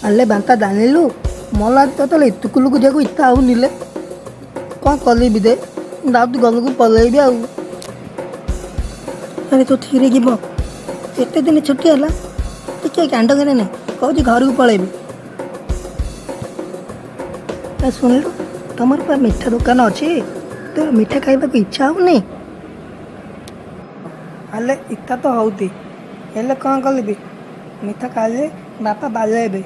ଆଲେ ବାଙ୍କା ଜାଣିଲୁ ମଲା ତୋତେ ଏତୁକୁଲକୁ ଯିବାକୁ ଇଚ୍ଛା ହଉନିଲେ କ'ଣ କଲିବି ଦେ ଯାଉଛି ଘରକୁ ପଳେଇବି ଆଉ। ଆରେ ତୁ ଥିରେ ଯିବ ଏତେ ଦିନ ଛୁଟି ହେଲା ଟିକେ କାଣ୍ଡ କରେ ନାହିଁ କହୁଛି ଘରକୁ ପଳେଇବି। ଶୁଣିଲୁ ତମର ପା ମିଠା ଦୋକାନ ଅଛି ତୋର ମିଠା ଖାଇବାକୁ ଇଚ୍ଛା ହଉନି? ହେଲେ ଇଚ୍ଛା ତ ହଉଛି ହେଲେ କ'ଣ କଲିବି ମିଠା ଖାଇଲେ ବାପା ବାଲେଇବେ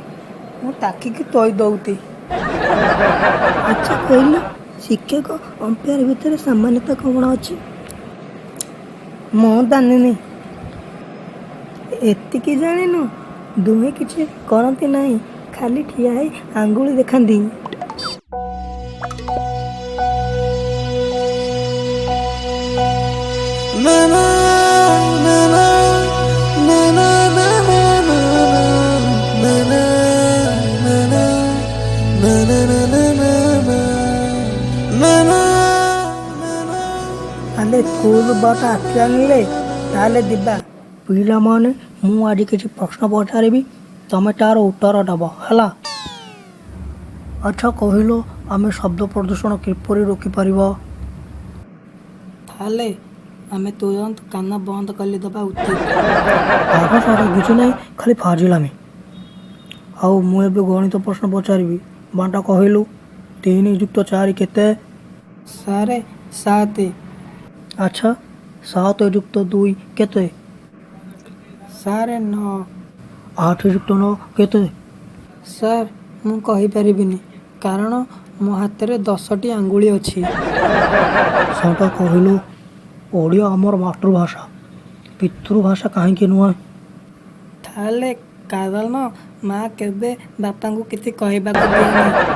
ମୁଁ ତାକିକି ତୋଇ ଦଉତି। ଆଚ୍ଛା କହିଲୁ ଶିକ୍ଷକ ଅମ୍ପାୟାର ଭିତରେ ସାମାନ୍ୟତା କ'ଣ ଅଛି? ମୁଁ ଜାଣିନି। ଏତିକି ଜାଣିନୁ ଦୁହେଁ କିଛି କରନ୍ତି ନାହିଁ ଖାଲି ଠିଆ ହେଇ ଆଙ୍ଗୁଳି ଦେଖାନ୍ତି। ଆଲେ ସ୍କୁଲ ବସ୍ ଆସିଲାନିଲେ ତାହେଲେ ଯିବା। ପିଲାମାନେ ମୁଁ ଆଜି କିଛି ପ୍ରଶ୍ନ ପଚାରିବି ତମେ ତାର ଉତ୍ତର ଦେବ ହେଲା। ଆଚ୍ଛା କହିଲ ଆମେ ଶବ୍ଦ ପ୍ରଦୂଷଣ କିପରି ରୋକିପାରିବ? ତାହେଲେ ଆମେ ତୁରନ୍ତ କାନ ବନ୍ଦ କରିଦେବା ଉଚିତ। ପାଠ ସାଠ କିଛି ନାହିଁ ଖାଲି ଫାଜିଲାମି। ଆଉ ମୁଁ ଏବେ ଗଣିତ ପ୍ରଶ୍ନ ପଚାରିବି ବାଣ୍ଟା କହିଲୁ 3 + 4 କେତେ? ସାରେ 7। ଆଚ୍ଛା 7 + 2 କେତେ? ସାରେ 9। 8 + 9 କେତେ? ସାର୍ ମୁଁ କହିପାରିବିନି କାରଣ ମୋ ହାତରେ 10ଟି ଆଙ୍ଗୁଳି ଅଛି। ସେଟା କହିଲୁ ଓଡ଼ିଆ ଆମର ମାତୃଭାଷା ପିତୃଭାଷା କାହିଁକି ନୁହେଁ? ତାହେଲେ କାରଣ ମା କେବେ ବାପାଙ୍କୁ କିଛି କହିବାକୁ ଦିଏନି।